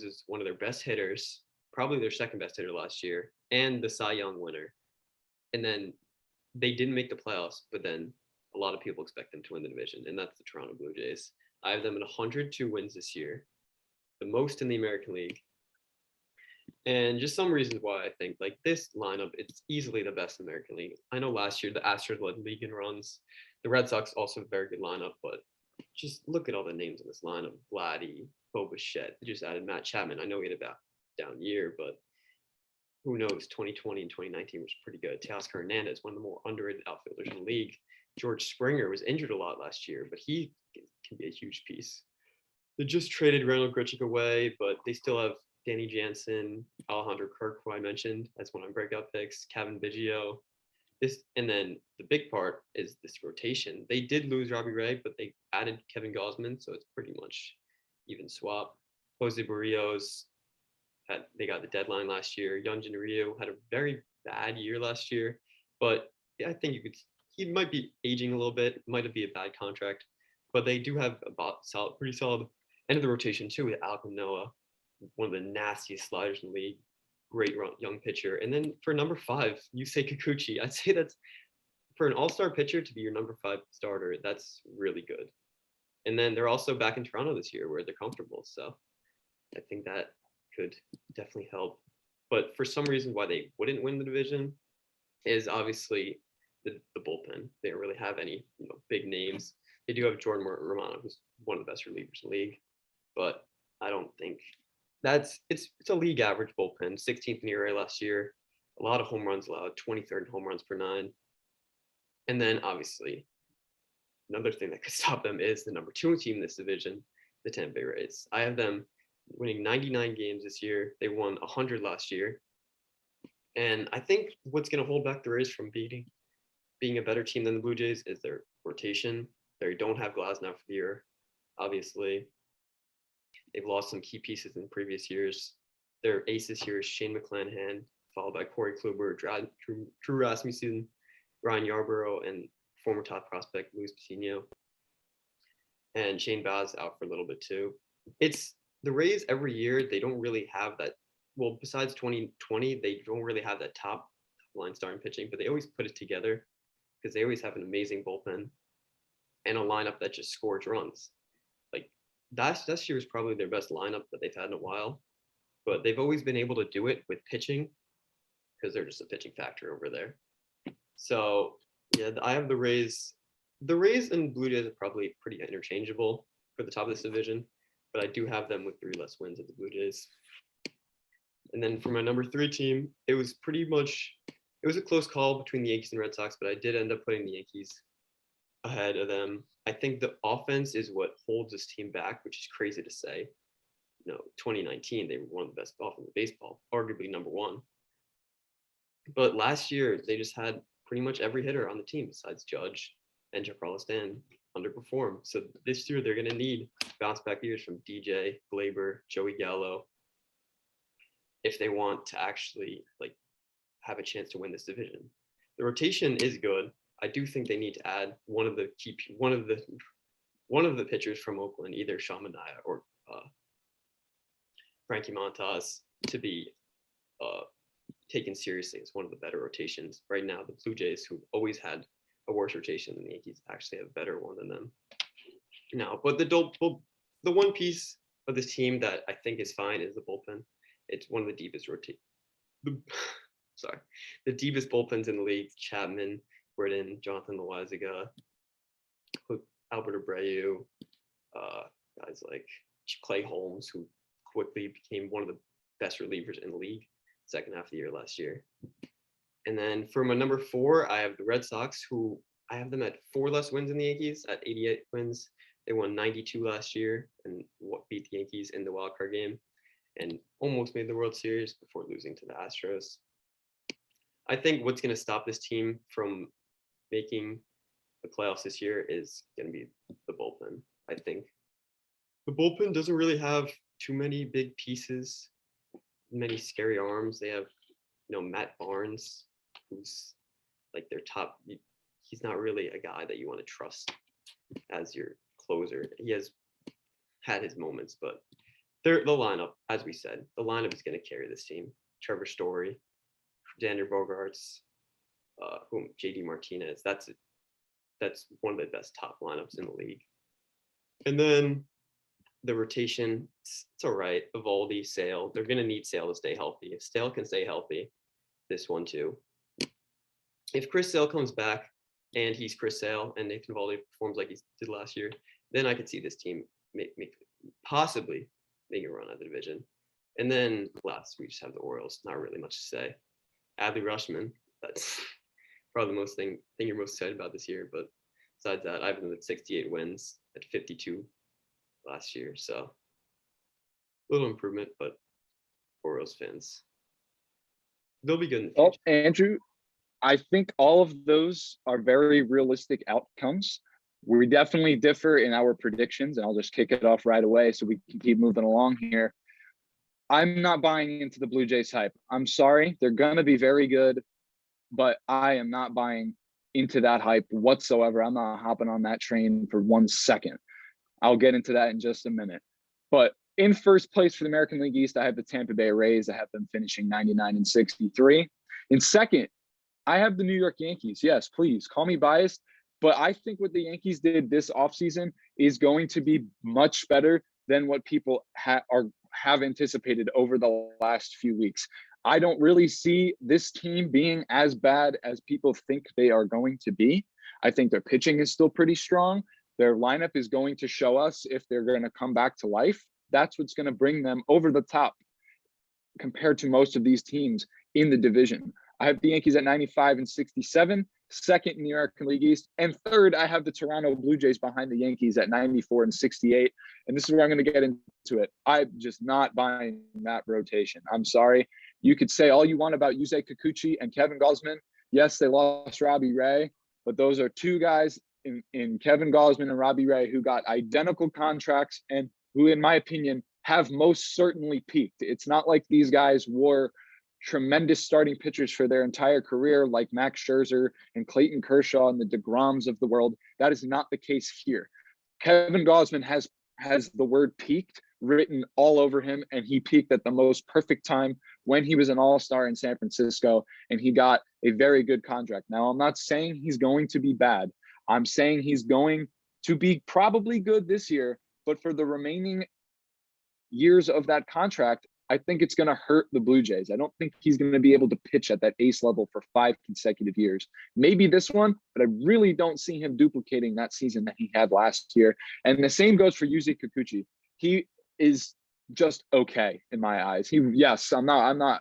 is one of their best hitters, probably their second best hitter last year, and the Cy Young winner. And then they didn't make the playoffs, but then a lot of people expect them to win the division, and that's the Toronto Blue Jays. I have them at 102 wins this year, the most in the American League. And just some reasons why I think like this lineup, it's easily the best in the American League. I know last year the Astros led the league in runs. The Red Sox also a very good lineup, but just look at all the names in this lineup. Vladdy, Bo Bichette. They just added Matt Chapman. I know he had a down year, but who knows? 2020 and 2019 was pretty good. Teoscar Hernandez, one of the more underrated outfielders in the league. George Springer was injured a lot last year, but he can be a huge piece. They just traded Randall Grichuk away, but they still have Danny Jansen, Alejandro Kirk, who I mentioned as one of my breakout picks, Kevin Biggio. And then the big part is this rotation. They did lose Robbie Ray, but they added Kevin Gausman, so it's pretty much even swap. Jose Barrios, they got the deadline last year. Hyunjin Ryu had a very bad year last year, but I think he might be aging a little bit. Might be a bad contract, but they do have pretty solid end of the rotation too with Alek Manoah, one of the nastiest sliders in the league. Great young pitcher. And then for number 5, Yusei Kikuchi. I'd say that's for an all-star pitcher to be your number 5 starter. That's really good. And then they're also back in Toronto this year where they're comfortable. So I think that could definitely help. But for some reason why they wouldn't win the division is obviously the bullpen. They don't really have any big names. They do have Jordan Romano, who's one of the best relievers in the league. But I don't think it's a league average bullpen, 16th in ERA last year, a lot of home runs allowed, 23rd in home runs per 9. And then obviously another thing that could stop them is the number 2 team in this division, the Tampa Bay Rays. I have them winning 99 games this year. They won 100 last year. And I think what's going to hold back the Rays from being a better team than the Blue Jays is their rotation. They don't have Glasnow for the year, obviously. They've lost some key pieces in previous years. Their ace this year is Shane McClanahan, followed by Corey Kluber, Drew Rasmussen, Ryan Yarbrough, and former top prospect Luis Patino. And Shane Baz out for a little bit too. It's the Rays every year. They don't really have that. Well, besides 2020, they don't really have that top line starting pitching, but they always put it together because they always have an amazing bullpen and a lineup that just scores runs. Like this year is probably their best lineup that they've had in a while, but they've always been able to do it with pitching because they're just a pitching factor over there. So yeah, I have the Rays. The Rays and Blue Jays are probably pretty interchangeable for the top of this division, but I do have them with 3 less wins at the Blue Jays. And then for my number 3 team, it was a close call between the Yankees and Red Sox, but I did end up putting the Yankees ahead of them. I think the offense is what holds this team back, which is crazy to say. 2019, they were one of the best offense in baseball, arguably number 1. But last year, they just had pretty much every hitter on the team besides Judge and Giancarlo Stanton underperform. So this year, they're going to need bounce back years from DJ, Glaber, Joey Gallo, if they want to actually have a chance to win this division. The rotation is good. I do think they need to add one of the pitchers from Oakland, either Sean Manaea or Frankie Montas, to be taken seriously as one of the better rotations. Right now, the Blue Jays, who've always had a worse rotation than the Yankees, actually have a better one than them now. But the one piece of this team that I think is fine is the bullpen. It's one of the deepest the deepest bullpens in the league. Chapman, Britton, Jonathan Loaizaga, Albert Abreu, guys like Clay Holmes, who quickly became one of the best relievers in the league second half of the year last year. And then for my number 4, I have the Red Sox, who I have them at 4 less wins than the Yankees at 88 wins. They won 92 last year and beat the Yankees in the wild card game and almost made the World Series before losing to the Astros. I think what's going to stop this team from making the playoffs this year is going to be the bullpen. I think the bullpen doesn't really have too many big pieces, many scary arms. They have, Matt Barnes, who's like their top. He's not really a guy that you want to trust as your closer. He has had his moments, but the lineup, as we said, the lineup is going to carry this team. Trevor Story, Xander Bogaerts, JD Martinez. That's one of the best top lineups in the league. And then the rotation, it's all right. Evaldi, Sale, they're going to need Sale to stay healthy. If Sale can stay healthy, this one too. If Chris Sale comes back and he's Chris Sale and Nathan Evaldi performs like he did last year, then I could see this team possibly making a run at the division. And then last, we just have the Orioles. Not really much to say. Adley Rutschman, that's probably the thing you're most excited about this year. But besides that, I have them at 68 wins at 52 last year. So a little improvement, but Orioles fans, they'll be good in the future. Oh, Andrew, I think all of those are very realistic outcomes. We definitely differ in our predictions, and I'll just kick it off right away so we can keep moving along here. I'm not buying into the Blue Jays hype. I'm sorry. They're going to be very good, but I am not buying into that hype whatsoever. I'm not hopping on that train for 1 second. I'll get into that in just a minute. But in first place for the American League East, I have the Tampa Bay Rays. I have them finishing 99-63. In second, I have the New York Yankees. Yes, please call me biased, but I think what the Yankees did this offseason is going to be much better than what people have anticipated over the last few weeks. I don't really see this team being as bad as people think they are going to be. I think their pitching is still pretty strong. Their lineup is going to show us if they're going to come back to life. That's what's going to bring them over the top compared to most of these teams in the division. I have the Yankees at 95-67, second in the American League East, and third, I have the Toronto Blue Jays behind the Yankees at 94-68. And this is where I'm going to get into it. I'm just not buying that rotation. I'm sorry. You could say all you want about Yusei Kikuchi and Kevin Gausman. Yes, they lost Robbie Ray, but those are two guys in Kevin Gausman and Robbie Ray who got identical contracts and who, in my opinion, have most certainly peaked. It's not like these guys were tremendous starting pitchers for their entire career, like Max Scherzer and Clayton Kershaw and the DeGroms of the world. That is not the case here. Kevin Gausman has the word peaked written all over him, and he peaked at the most perfect time when he was an all-star in San Francisco, and he got a very good contract. Now, I'm not saying he's going to be bad. I'm saying he's going to be probably good this year, but for the remaining years of that contract, I think it's going to hurt the Blue Jays. I don't think he's going to be able to pitch at that ace level for 5 consecutive years. Maybe this one, but I really don't see him duplicating that season that he had last year. And the same goes for Yusei Kikuchi. He is just okay in my eyes. I'm not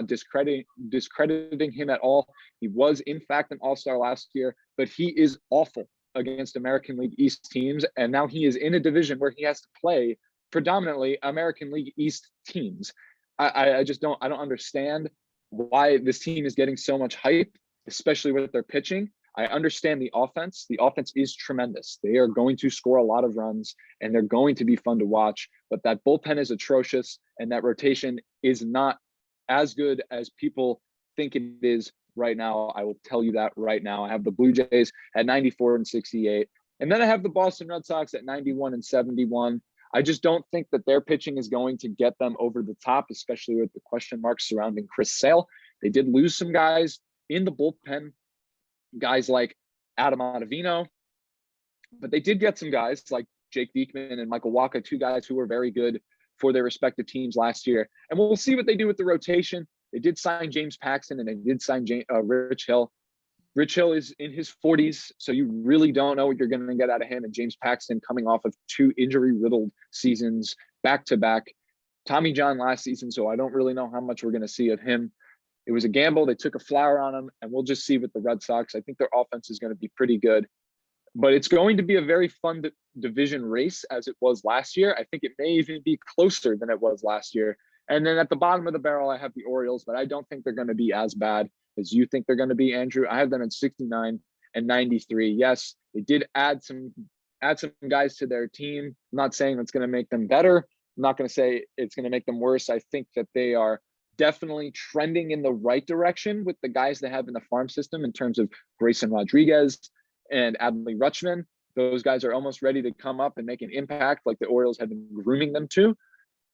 discrediting him at all. He was in fact an all-star last year, but he is awful against American League East teams. And now he is in a division where he has to play predominantly American League East teams. I don't understand why this team is getting so much hype, especially with their pitching. I understand the offense. The offense is tremendous. They are going to score a lot of runs and they're going to be fun to watch, but that bullpen is atrocious and that rotation is not as good as people think it is right now. I will tell you that right now. I have the Blue Jays at 94-68. And then I have the Boston Red Sox at 91-71. I just don't think that their pitching is going to get them over the top, especially with the question marks surrounding Chris Sale. They did lose some guys in the bullpen, guys like Adam Ottavino, but they did get some guys like Jake Diekman and Michael Wacha, two guys who were very good for their respective teams last year. And we'll see what they do with the rotation. They did sign James Paxton and they did sign Rich Hill. Rich Hill is in his 40s, so you really don't know what you're going to get out of him. And James Paxton coming off of 2 injury-riddled seasons back-to-back. Tommy John last season, so I don't really know how much we're going to see of him. It was a gamble. They took a flower on him, and we'll just see with the Red Sox. I think their offense is going to be pretty good. But it's going to be a very fun division race as it was last year. I think it may even be closer than it was last year. And then at the bottom of the barrel, I have the Orioles, but I don't think they're going to be as bad as you think they're going to be, Andrew. I have them at 69-93. Yes, they did add some guys to their team. I'm not saying that's going to make them better. I'm not going to say it's going to make them worse. I think that they are definitely trending in the right direction with the guys they have in the farm system in terms of Grayson Rodriguez and Adley Rutschman. Those guys are almost ready to come up and make an impact like the Orioles have been grooming them to.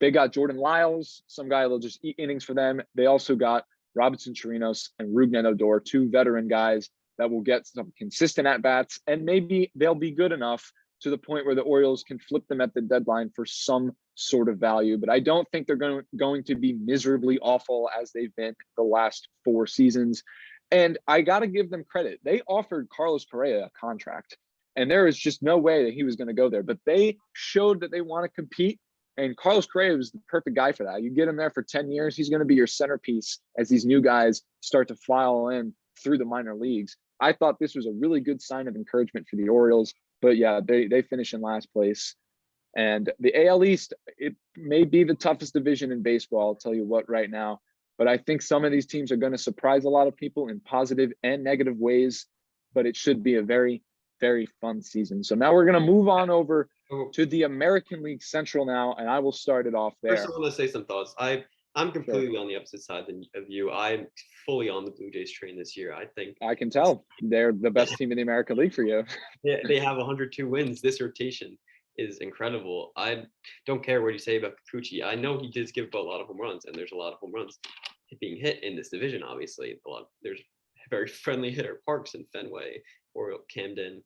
They got Jordan Lyles, some guy that'll just eat innings for them. They also got Robinson Chirinos and Rougned Odor, two veteran guys that will get some consistent at-bats, and maybe they'll be good enough to the point where the Orioles can flip them at the deadline for some sort of value. But I don't think they're going to be miserably awful as they've been the last 4 seasons. And I got to give them credit. They offered Carlos Correa a contract, and there is just no way that he was going to go there. But they showed that they want to compete, and Carlos Correa was the perfect guy for that. You get him there for 10 years, he's going to be your centerpiece as these new guys start to file in through the minor leagues. I thought this was a really good sign of encouragement for the Orioles. But yeah, they finish in last place. And the AL East, it may be the toughest division in baseball, I'll tell you what right now. But I think some of these teams are going to surprise a lot of people in positive and negative ways. But it should be a very, very fun season. So now we're going to move on over to the American League Central now, and I will start it off there. First, I want to say some thoughts. I'm completely on the opposite side of you. I'm fully on the Blue Jays train this year. I think I can tell they're the best team in the American League for you. they have 102 wins. This rotation is incredible. I don't care what you say about Kikuchi. I know he does give up a lot of home runs, and there's a lot of home runs being hit in this division. Obviously, there's very friendly hitter parks in Fenway, Oriole, Camden,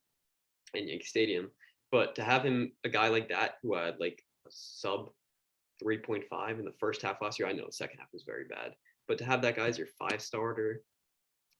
and Yankee Stadium. But to have him, a guy like that who had like a sub 3.5 in the first half last year, I know the second half was very bad, but to have that guy as your 5-starter,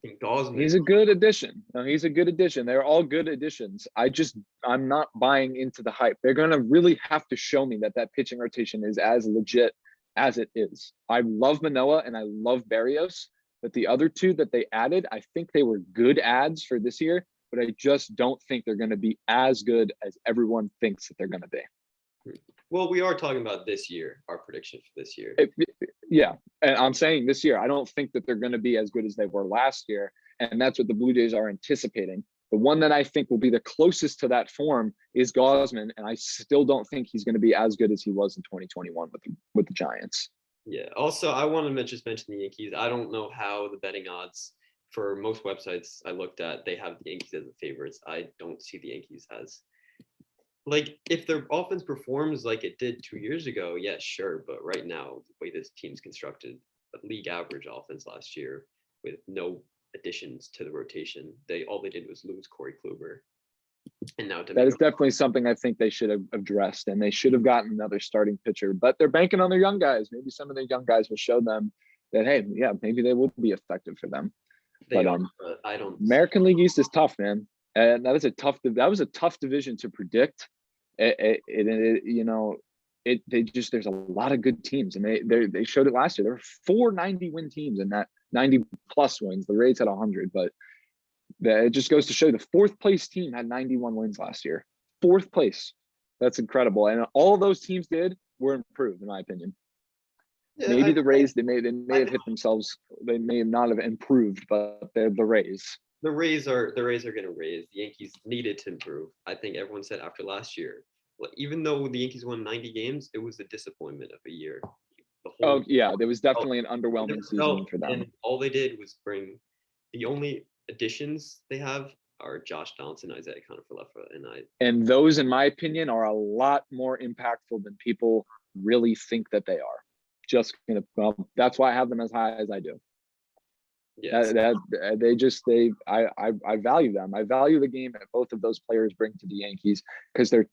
and Gausman, he's a good addition. No, he's a good addition. They're all good additions. I'm not buying into the hype. They're going to really have to show me that pitching rotation is as legit as it is. I love Manoah and I love Berrios, but the other two that they added, I think they were good adds for this year, but I just don't think they're going to be as good as everyone thinks that they're going to be. Well, we are talking about this year, our prediction for this year. Yeah, and I'm saying this year, I don't think that they're going to be as good as they were last year, and that's what the Blue Jays are anticipating. The one that I think will be the closest to that form is Gausman, and I still don't think he's going to be as good as he was in 2021 with the Giants. Yeah. Also, I want to just mention the Yankees. I don't know how the betting odds for most websites I looked at, they have the Yankees as the favorites. I don't see the Yankees as. Like, if their offense performs like it did 2 years ago, yeah, sure. But right now, the way this team's constructed, a league average offense last year with no additions to the rotation, all they did was lose Corey Kluber. And now that is definitely something I think they should have addressed, and they should have gotten another starting pitcher. But they're banking on their young guys. Maybe some of their young guys will show them that, hey, yeah, maybe they will be effective for them. But I don't. American League East is tough, man. And that was a tough division to predict. There's a lot of good teams, and they showed it last year. There were 4 90-win teams in that 90 plus wins. The Rays had 100, but it just goes to show the 4th place team had 91 wins last year. 4th place. That's incredible. And all those teams were improved, in my opinion. Yeah, maybe the Rays, they may have hit themselves. They may not have improved, but they're the Rays. The Rays are going to raise. The Yankees needed to improve. I think everyone said after last year, even though the Yankees won 90 games, it was a disappointment of a year. There was definitely an underwhelming season for them. And all they did was bring the only additions they have are Josh Donaldson, Isaiah Kiner-Falefa, and those, in my opinion, are a lot more impactful than people really think that they are. That's why I have them as high as I do. Yes. I value them. I value the game that both of those players bring to the Yankees because they're